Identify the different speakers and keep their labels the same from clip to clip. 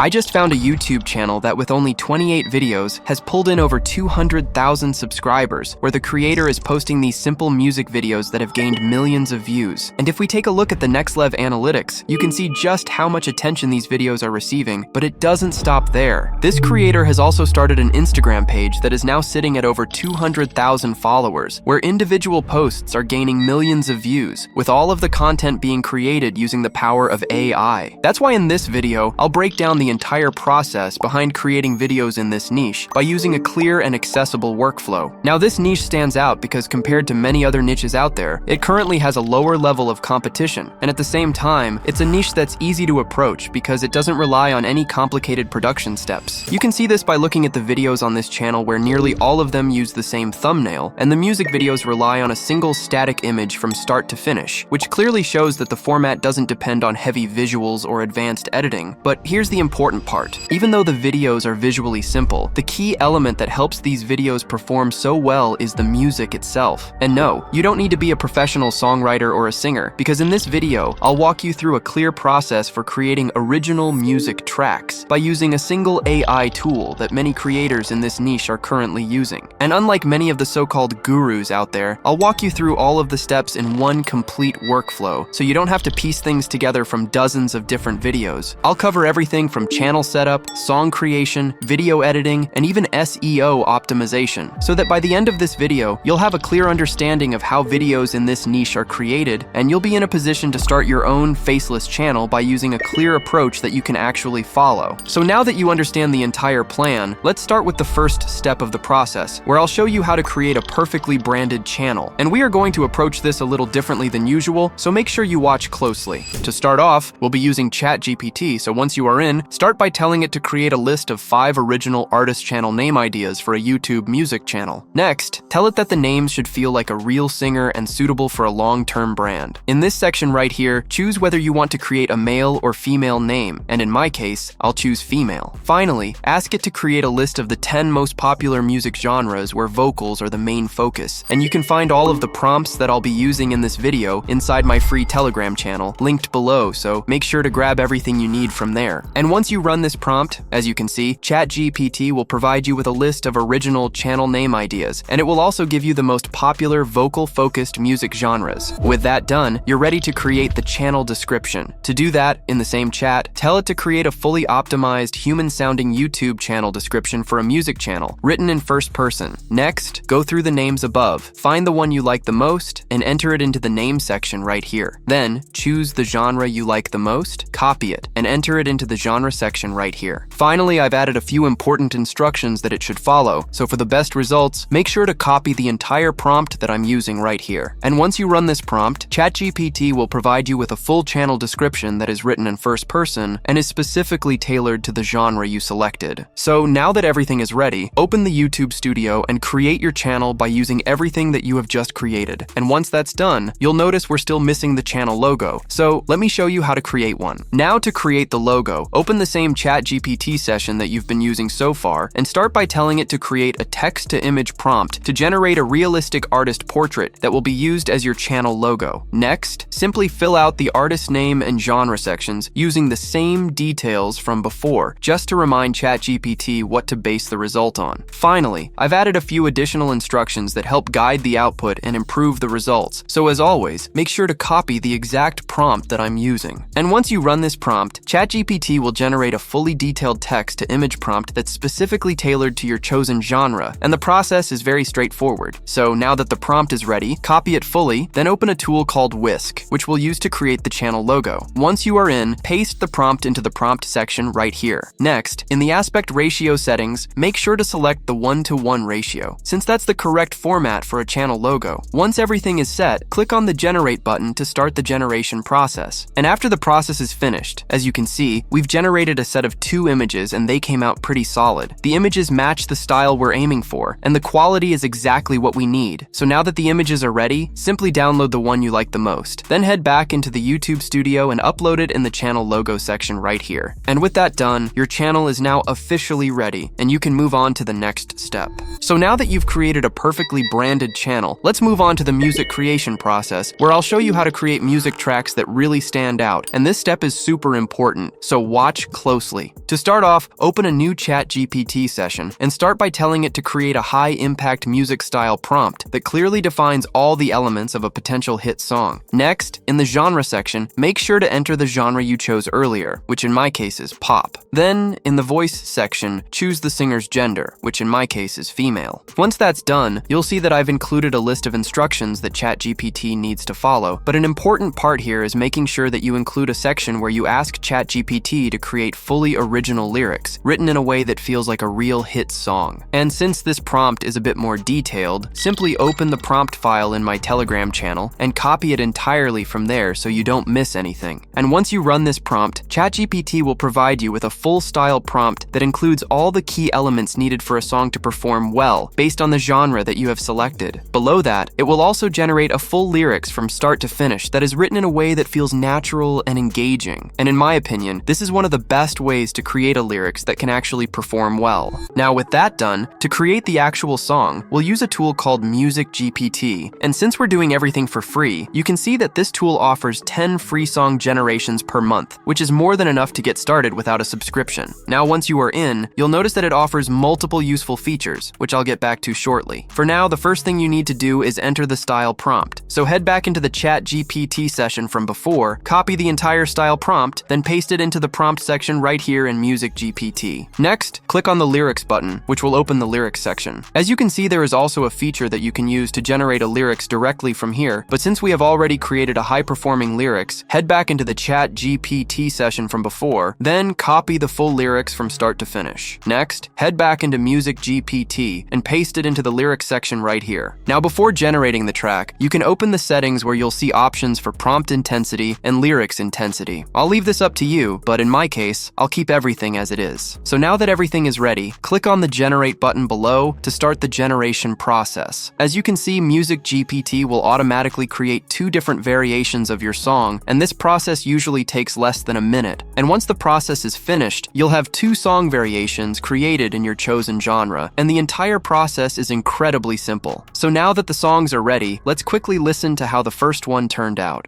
Speaker 1: I just found a YouTube channel that with only 28 videos has pulled in over 200,000 subscribers, where the creator is posting these simple music videos that have gained millions of views. And if we take a look at the next level analytics, you can see just how much attention these videos are receiving, but it doesn't stop there. This creator has also started an Instagram page that is now sitting at over 200,000 followers, where individual posts are gaining millions of views, with all of the content being created using the power of AI. That's why in this video, I'll break down the entire process behind creating videos in this niche by using a clear and accessible workflow. Now, this niche stands out because compared to many other niches out there, it currently has a lower level of competition, and at the same time, it's a niche that's easy to approach because it doesn't rely on any complicated production steps. You can see this by looking at the videos on this channel where nearly all of them use the same thumbnail, and the music videos rely on a single static image from start to finish, which clearly shows that the format doesn't depend on heavy visuals or advanced editing. But here's the important part. Even though the videos are visually simple, the key element that helps these videos perform so well is the music itself. And no, you don't need to be a professional songwriter or a singer, because in this video, I'll walk you through a clear process for creating original music tracks by using a single AI tool that many creators in this niche are currently using. And unlike many of the so-called gurus out there, I'll walk you through all of the steps in one complete workflow, so you don't have to piece things together from dozens of different videos. I'll cover everything from channel setup, song creation, video editing, and even SEO optimization, so that by the end of this video, you'll have a clear understanding of how videos in this niche are created, and you'll be in a position to start your own faceless channel by using a clear approach that you can actually follow. So now that you understand the entire plan, let's start with the first step of the process, where I'll show you how to create a perfectly branded channel. And we are going to approach this a little differently than usual, so make sure you watch closely. To start off, we'll be using ChatGPT, so once you are in, start by telling it to create a list of 5 original artist channel name ideas for a YouTube music channel. Next, tell it that the names should feel like a real singer and suitable for a long-term brand. In this section right here, choose whether you want to create a male or female name, and in my case, I'll choose female. Finally, ask it to create a list of the 10 most popular music genres where vocals are the main focus, and you can find all of the prompts that I'll be using in this video inside my free Telegram channel, linked below, so make sure to grab everything you need from there. And once you run this prompt, as you can see, ChatGPT will provide you with a list of original channel name ideas, and it will also give you the most popular vocal-focused music genres. With that done, you're ready to create the channel description. To do that, in the same chat, tell it to create a fully optimized, human-sounding YouTube channel description for a music channel, written in first person. Next, go through the names above, find the one you like the most, and enter it into the name section right here. Then, choose the genre you like the most, copy it, and enter it into the genre section right here. Finally, I've added a few important instructions that it should follow, so for the best results, make sure to copy the entire prompt that I'm using right here. And once you run this prompt, ChatGPT will provide you with a full channel description that is written in first person and is specifically tailored to the genre you selected. So now that everything is ready, open the YouTube Studio and create your channel by using everything that you have just created. And once that's done, you'll notice we're still missing the channel logo. So let me show you how to create one. Now to create the logo, open the same ChatGPT session that you've been using so far and start by telling it to create a text-to-image prompt to generate a realistic artist portrait that will be used as your channel logo. Next, simply fill out the artist name and genre sections using the same details from before, just to remind ChatGPT what to base the result on. Finally, I've added a few additional instructions that help guide the output and improve the results. So as always, make sure to copy the exact prompt that I'm using. And once you run this prompt, ChatGPT will generate a fully detailed text-to-image prompt that's specifically tailored to your chosen genre, and the process is very straightforward. So now that the prompt is ready, copy it fully, then open a tool called Whisk, which we'll use to create the channel logo. Once you are in, paste the prompt into the prompt section right here. Next, in the aspect ratio settings, make sure to select the 1:1 ratio, since that's the correct format for a channel logo. Once everything is set, click on the Generate button to start the generation process. And after the process is finished, as you can see, we've generated a set of 2 images and they came out pretty solid. The images match the style we're aiming for, and the quality is exactly what we need. So now that the images are ready, simply download the one you like the most. Then head back into the YouTube Studio and upload it in the channel logo section right here. And with that done, your channel is now officially ready, and you can move on to the next step. So now that you've created a perfectly branded channel, let's move on to the music creation process, where I'll show you how to create music tracks that really stand out. And this step is super important, so watch closely. To start off, open a new ChatGPT session and start by telling it to create a high-impact music style prompt that clearly defines all the elements of a potential hit song. Next, in the genre section, make sure to enter the genre you chose earlier, which in my case is pop. Then, in the voice section, choose the singer's gender, which in my case is female. Once that's done, you'll see that I've included a list of instructions that ChatGPT needs to follow, but an important part here is making sure that you include a section where you ask ChatGPT to create fully original lyrics, written in a way that feels like a real hit song. And since this prompt is a bit more detailed, simply open the prompt file in my Telegram channel and copy it entirely from there so you don't miss anything. And once you run this prompt, ChatGPT will provide you with a full-style prompt that includes all the key elements needed for a song to perform well, based on the genre that you have selected. Below that, it will also generate a full lyrics from start to finish that is written in a way that feels natural and engaging. And in my opinion, this is one of the best ways to create a lyrics that can actually perform well. Now with that done, to create the actual song, we'll use a tool called Music GPT. And since we're doing everything for free, you can see that this tool offers 10 free song generations per month, which is more than enough to get started without a subscription. Now once you are in, you'll notice that it offers multiple useful features, which I'll get back to shortly. For now, the first thing you need to do is enter the style prompt. So head back into the ChatGPT session from before, copy the entire style prompt, then paste it into the prompt section right here in Music GPT. Next, click on the lyrics button, which will open the lyrics section. As you can see, there is also a feature that you can use to generate a lyrics directly from here, but since we have already created a high-performing lyrics, head back into the ChatGPT session from before, then copy the full lyrics from start to finish. Next, head back into Music GPT and paste it into the lyrics section right here. Now before generating the track, you can open the settings where you'll see options for prompt intensity and lyrics intensity. I'll leave this up to you, but in my case, I'll keep everything as it is. So now that everything is ready, click on the generate button below to start the generation process. As you can see, Music GPT will automatically create 2 different variations of your song, and this process usually takes less than a minute. And once the process is finished, you'll have 2 song variations created in your chosen genre, and the entire process is incredibly simple. So now that the songs are ready, let's quickly listen to how the first one turned out.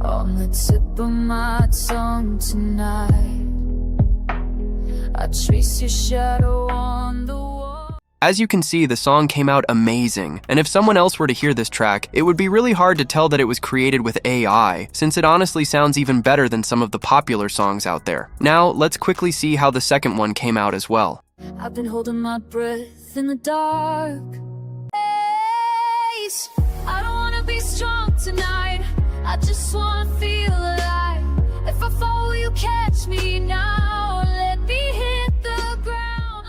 Speaker 2: On the tip of my tongue tonight, I trace your shadow on the wall.
Speaker 1: As you can see, the song came out amazing, and if someone else were to hear this track, it would be really hard to tell that it was created with AI, since it honestly sounds even better than some of the popular songs out there. Now, let's quickly see how the second one came out as well.
Speaker 2: I've been holding my breath in the dark. I don't wanna be strong tonight, I just wanna feel alive. If I fall, will you catch me now? Let me hit the ground.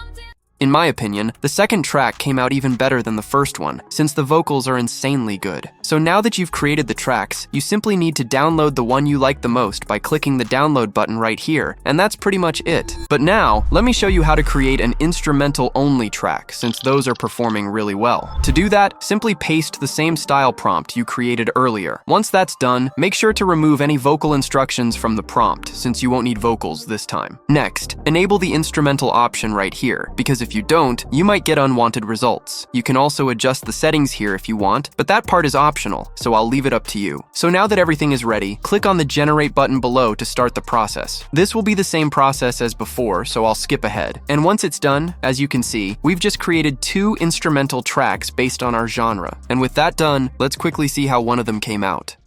Speaker 1: In my opinion, the second track came out even better than the first one, since the vocals are insanely good. So now that you've created the tracks, you simply need to download the one you like the most by clicking the download button right here, and that's pretty much it. But now, let me show you how to create an instrumental-only track, since those are performing really well. To do that, simply paste the same style prompt you created earlier. Once that's done, make sure to remove any vocal instructions from the prompt, since you won't need vocals this time. Next, enable the instrumental option right here, because if you don't, you might get unwanted results. You can also adjust the settings here if you want, but that part is optional, so I'll leave it up to you. So now that everything is ready, click on the generate button below to start the process. This will be the same process as before, so I'll skip ahead. And once it's done, as you can see, we've just created 2 instrumental tracks based on our genre. And with that done, let's quickly see how one of them came out.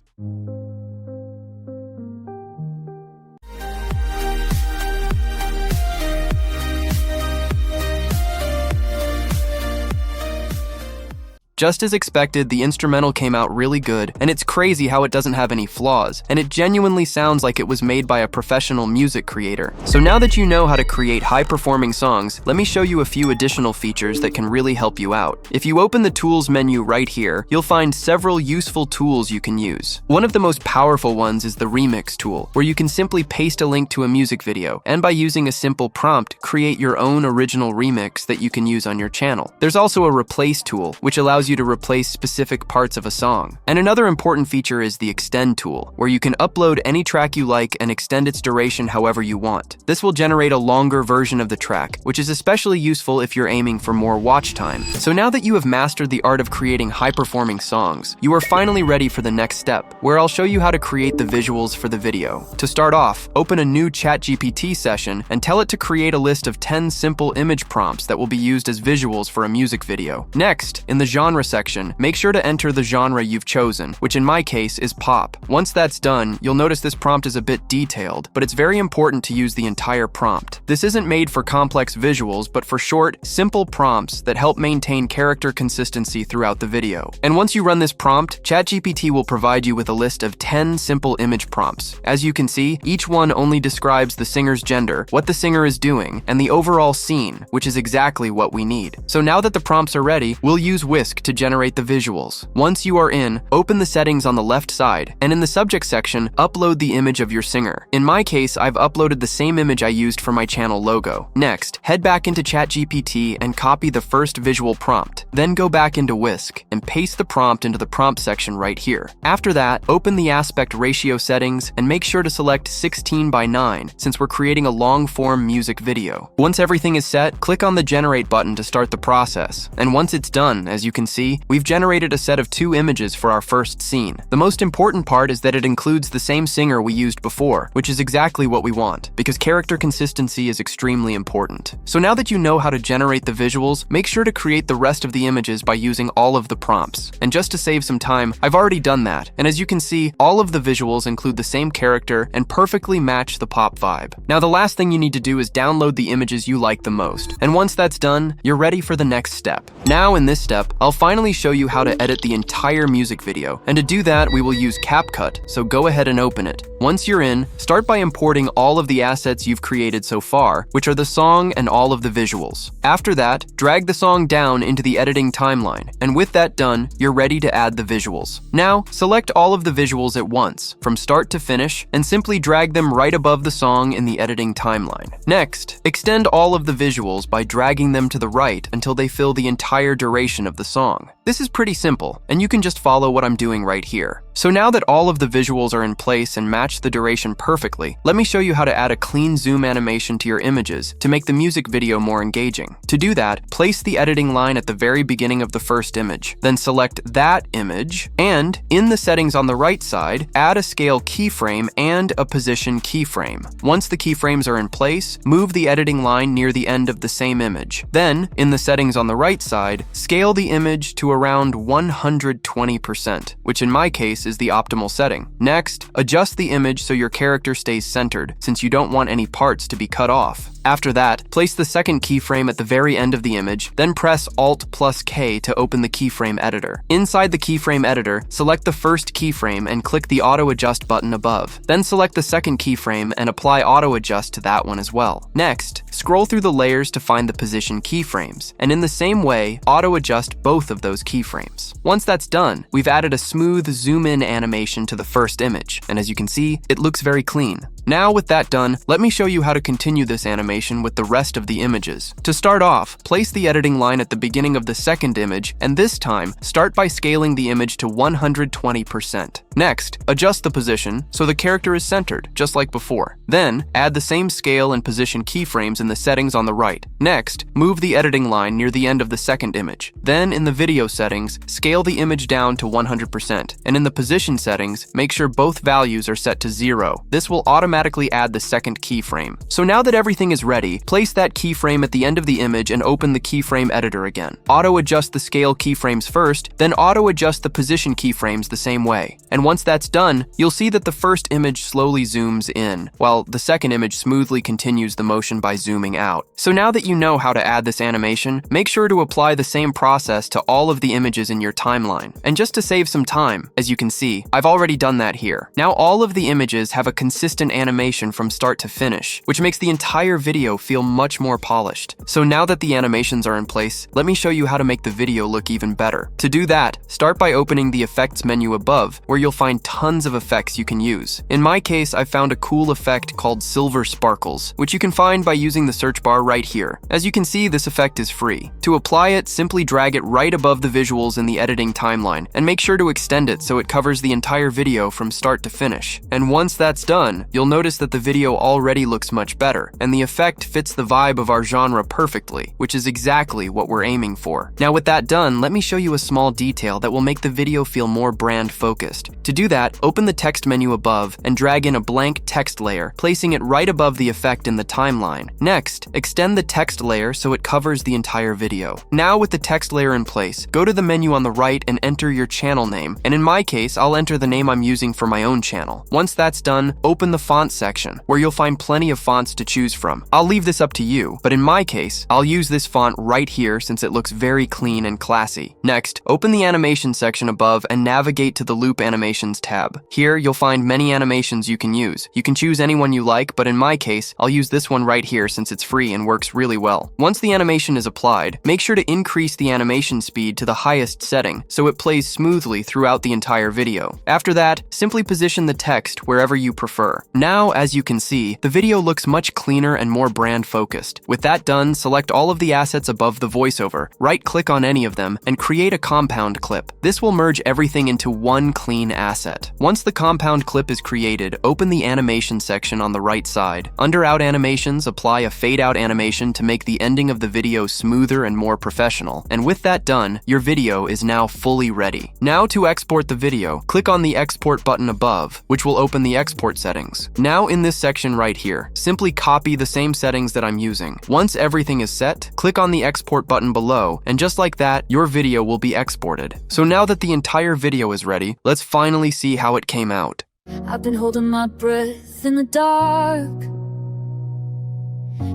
Speaker 1: Just as expected, the instrumental came out really good, and it's crazy how it doesn't have any flaws, and it genuinely sounds like it was made by a professional music creator. So now that you know how to create high-performing songs, let me show you a few additional features that can really help you out. If you open the Tools menu right here, you'll find several useful tools you can use. One of the most powerful ones is the Remix tool, where you can simply paste a link to a music video, and by using a simple prompt, create your own original remix that you can use on your channel. There's also a Replace tool, which allows allows you to replace specific parts of a song. And another important feature is the Extend tool, where you can upload any track you like and extend its duration however you want. This will generate a longer version of the track, which is especially useful if you're aiming for more watch time. So now that you have mastered the art of creating high-performing songs, you are finally ready for the next step, where I'll show you how to create the visuals for the video. To start off, open a new ChatGPT session and tell it to create a list of 10 simple image prompts that will be used as visuals for a music video. Next, in the genre section, make sure to enter the genre you've chosen, which in my case is pop. Once that's done, you'll notice this prompt is a bit detailed, but it's very important to use the entire prompt. This isn't made for complex visuals, but for short, simple prompts that help maintain character consistency throughout the video. And once you run this prompt, ChatGPT will provide you with a list of 10 simple image prompts. As you can see, each one only describes the singer's gender, what the singer is doing, and the overall scene, which is exactly what we need. So now that the prompts are ready, we'll use Whisk to generate the visuals. Once you are in, open the settings on the left side, and in the subject section, upload the image of your singer. In my case, I've uploaded the same image I used for my channel logo. Next, head back into ChatGPT and copy the first visual prompt. Then go back into Whisk and paste the prompt into the prompt section right here. After that, open the aspect ratio settings and make sure to select 16:9 since we're creating a long-form music video. Once everything is set, click on the Generate button to start the process. And once it's done, as you can see, we've generated a set of 2 images for our first scene. The most important part is that it includes the same singer we used before, which is exactly what we want, because character consistency is extremely important. So now that you know how to generate the visuals, make sure to create the rest of the images by using all of the prompts. And just to save some time, I've already done that. And as you can see, all of the visuals include the same character and perfectly match the pop vibe. Now the last thing you need to do is download the images you like the most. And once that's done, you're ready for the next step. Now in this step, I'll finally show you how to edit the entire music video. And to do that, we will use CapCut, so go ahead and open it. Once you're in, start by importing all of the assets you've created so far, which are the song and all of the visuals. After that, drag the song down into the editing timeline, and with that done, you're ready to add the visuals. Now, select all of the visuals at once, from start to finish, and simply drag them right above the song in the editing timeline. Next, extend all of the visuals by dragging them to the right until they fill the entire duration of the song. This is pretty simple, and you can just follow what I'm doing right here. So now that all of the visuals are in place and match the duration perfectly, let me show you how to add a clean zoom animation to your images to make the music video more engaging. To do that, place the editing line at the very beginning of the first image, then select that image, and in the settings on the right side, add a scale keyframe and a position keyframe. Once the keyframes are in place, move the editing line near the end of the same image. Then, in the settings on the right side, scale the image to around 120%, which in my case is the optimal setting. Next, adjust the image so your character stays centered, since you don't want any parts to be cut off. After that, place the second keyframe at the very end of the image, then press Alt+K to open the keyframe editor. Inside the keyframe editor, select the first keyframe and click the Auto Adjust button above. Then select the second keyframe and apply Auto Adjust to that one as well. Next, scroll through the layers to find the position keyframes, and in the same way, Auto Adjust both of those keyframes. Once that's done, we've added a smooth zoom-in animation to the first image, and as you can see, it looks very clean. Now with that done, let me show you how to continue this animation with the rest of the images. To start off, place the editing line at the beginning of the second image, and this time, start by scaling the image to 120%. Next, adjust the position so the character is centered, just like before. Then, add the same scale and position keyframes in the settings on the right. Next, move the editing line near the end of the second image. Then, in the video settings, scale the image down to 100%, and in the position settings, make sure both values are set to 0. This will automatically add the second keyframe. So now that everything is ready, place that keyframe at the end of the image and open the keyframe editor again. Auto-adjust the scale keyframes first, then auto-adjust the position keyframes the same way. And once that's done, you'll see that the first image slowly zooms in, while the second image smoothly continues the motion by zooming out. So now that you know how to add this animation, make sure to apply the same process to all of the images in your timeline. And just to save some time, as you can see, I've already done that here. Now all of the images have a consistent animation from start to finish, which makes the entire video feel much more polished. So now that the animations are in place, let me show you how to make the video look even better. To do that, start by opening the effects menu above, where you'll find tons of effects you can use. In my case, I found a cool effect called Silver Sparkles, which you can find by using the search bar right here. As you can see, this effect is free. To apply it, simply drag it right above the visuals in the editing timeline, and make sure to extend it so it covers the entire video from start to finish. And once that's done, you'll notice that the video already looks much better, and the effect fits the vibe of our genre perfectly, which is exactly what we're aiming for. Now with that done, let me show you a small detail that will make the video feel more brand focused. To do that, open the text menu above and drag in a blank text layer, placing it right above the effect in the timeline. Next, extend the text layer so it covers the entire video. Now with the text layer in place, go to the menu on the right and enter your channel name, and in my case, I'll enter the name I'm using for my own channel. Once that's done, open the font section, where you'll find plenty of fonts to choose from. I'll leave this up to you, but in my case, I'll use this font right here since it looks very clean and classy. Next, open the animation section above and navigate to the Loop Animations tab. Here, you'll find many animations you can use. You can choose any one you like, but in my case, I'll use this one right here since it's free and works really well. Once the animation is applied, make sure to increase the animation speed to the highest setting so it plays smoothly throughout the entire video. After that, simply position the text wherever you prefer. Now, as you can see, the video looks much cleaner and more brand focused. With that done, select all of the assets above the voiceover, right-click on any of them, and create a compound clip. This will merge everything into one clean asset. Once the compound clip is created, open the animation section on the right side. Under Out Animations, apply a fade-out animation to make the ending of the video smoother and more professional. And with that done, your video is now fully ready. Now to export the video, click on the Export button above, which will open the export settings. Now in this section right here, simply copy the same settings that I'm using. Once everything is set, click on the Export button below, and just like that, your video will be exported. So now that the entire video is ready, let's finally see how it came out.
Speaker 2: I've been holding my breath in the dark,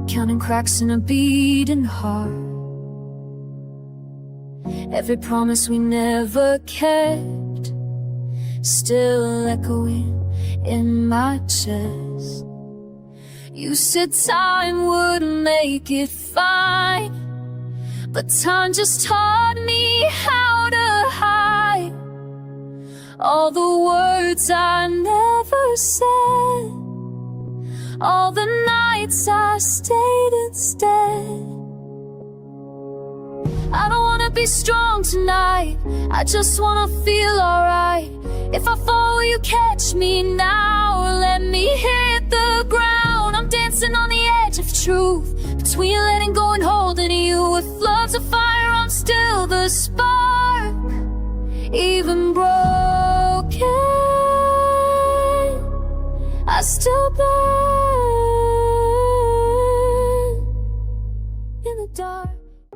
Speaker 2: counting cracks in a beating heart. Every promise we never kept, still echoing in my chest. You said time would make it fine, but time just taught me how to hide all the words I never said, all the nights I stayed instead. I don't wanna be strong tonight, I just wanna feel alright. If I fall, will you catch me now, or let me hit the ground? I'm dancing on the edge of truth, between letting go and holding you. With floods of fire, I'm still the spark. Even broken, I still burn in the dark.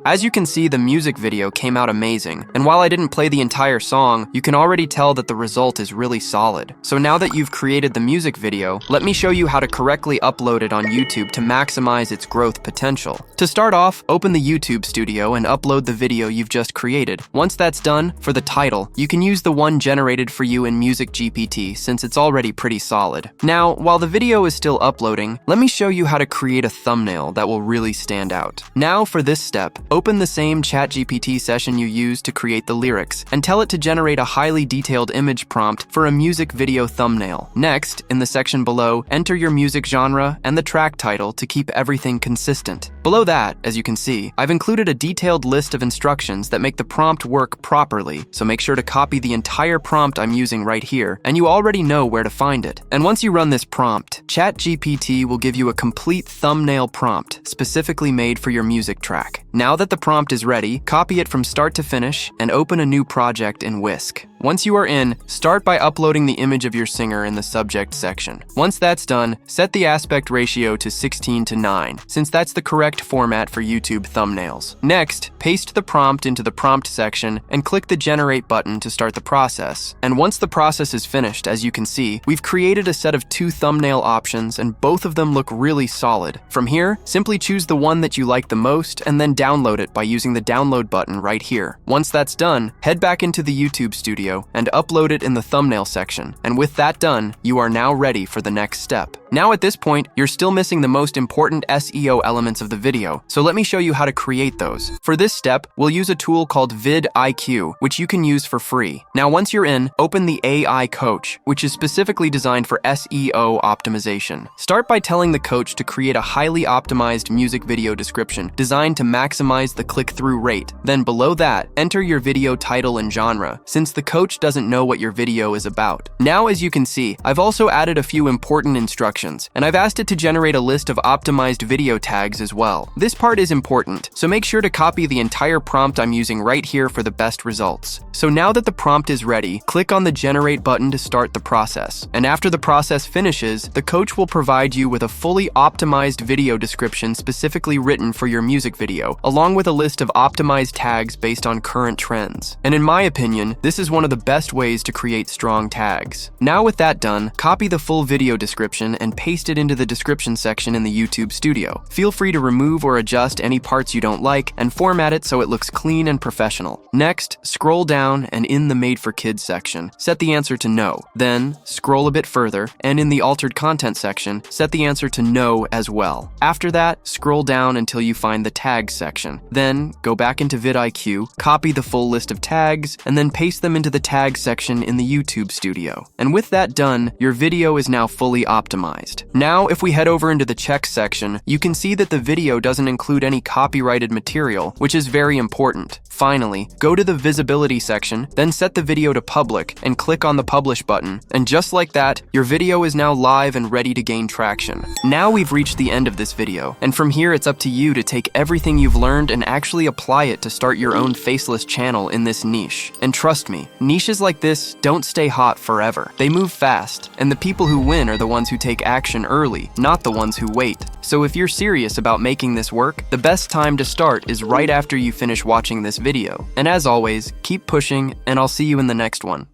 Speaker 1: As you can see, the music video came out amazing, and while I didn't play the entire song, you can already tell that the result is really solid. So now that you've created the music video, let me show you how to correctly upload it on YouTube to maximize its growth potential. To start off, open the YouTube Studio and upload the video you've just created. Once that's done, for the title, you can use the one generated for you in Music GPT since it's already pretty solid. Now, while the video is still uploading, let me show you how to create a thumbnail that will really stand out. Now for this step, open the same ChatGPT session you used to create the lyrics and tell it to generate a highly detailed image prompt for a music video thumbnail. Next, in the section below, enter your music genre and the track title to keep everything consistent. Below that, as you can see, I've included a detailed list of instructions that make the prompt work properly, so make sure to copy the entire prompt I'm using right here, and you already know where to find it. And once you run this prompt, ChatGPT will give you a complete thumbnail prompt specifically made for your music track. Now that the prompt is ready, copy it from start to finish and open a new project in Whisk. Once you are in, start by uploading the image of your singer in the subject section. Once that's done, set the aspect ratio to 16:9, since that's the correct format for YouTube thumbnails. Next, paste the prompt into the prompt section and click the Generate button to start the process. And once the process is finished, as you can see, we've created a set of 2 thumbnail options and both of them look really solid. From here, simply choose the one that you like the most and then download it by using the download button right here. Once that's done, head back into the YouTube Studio and upload it in the thumbnail section. And with that done, you are now ready for the next step. Now at this point, you're still missing the most important SEO elements of the video, so let me show you how to create those. For this step, we'll use a tool called vidIQ, which you can use for free. Now once you're in, open the AI Coach, which is specifically designed for SEO optimization. Start by telling the coach to create a highly optimized music video description designed to maximize the click-through rate. Then below that, enter your video title and genre, since the coach doesn't know what your video is about. Now as you can see, I've also added a few important instructions, and I've asked it to generate a list of optimized video tags as well. This part is important, so make sure to copy the entire prompt I'm using right here for the best results. So now that the prompt is ready, click on the Generate button to start the process. And after the process finishes, the coach will provide you with a fully optimized video description specifically written for your music video, along with a list of optimized tags based on current trends. And in my opinion, this is one of the best ways to create strong tags. Now with that done, copy the full video description and paste it into the description section in the YouTube Studio. Feel free to remove or adjust any parts you don't like and format it so it looks clean and professional. Next, scroll down and in the Made for Kids section, set the answer to no. Then, scroll a bit further and in the Altered Content section, set the answer to no as well. After that, scroll down until you find the Tags section. Then, go back into vidIQ, copy the full list of tags, and then paste them into the Tags section in the YouTube Studio. And with that done, your video is now fully optimized. Now, if we head over into the Checks section, you can see that the video doesn't include any copyrighted material, which is very important. Finally, go to the Visibility section, then set the video to public and click on the Publish button. And just like that, your video is now live and ready to gain traction. Now we've reached the end of this video, and from here it's up to you to take everything you've learned and actually apply it to start your own faceless channel in this niche. And trust me, niches like this don't stay hot forever. They move fast, and the people who win are the ones who take action early, not the ones who wait. So if you're serious about making this work, the best time to start is right after you finish watching this video. And as always, keep pushing, and I'll see you in the next one.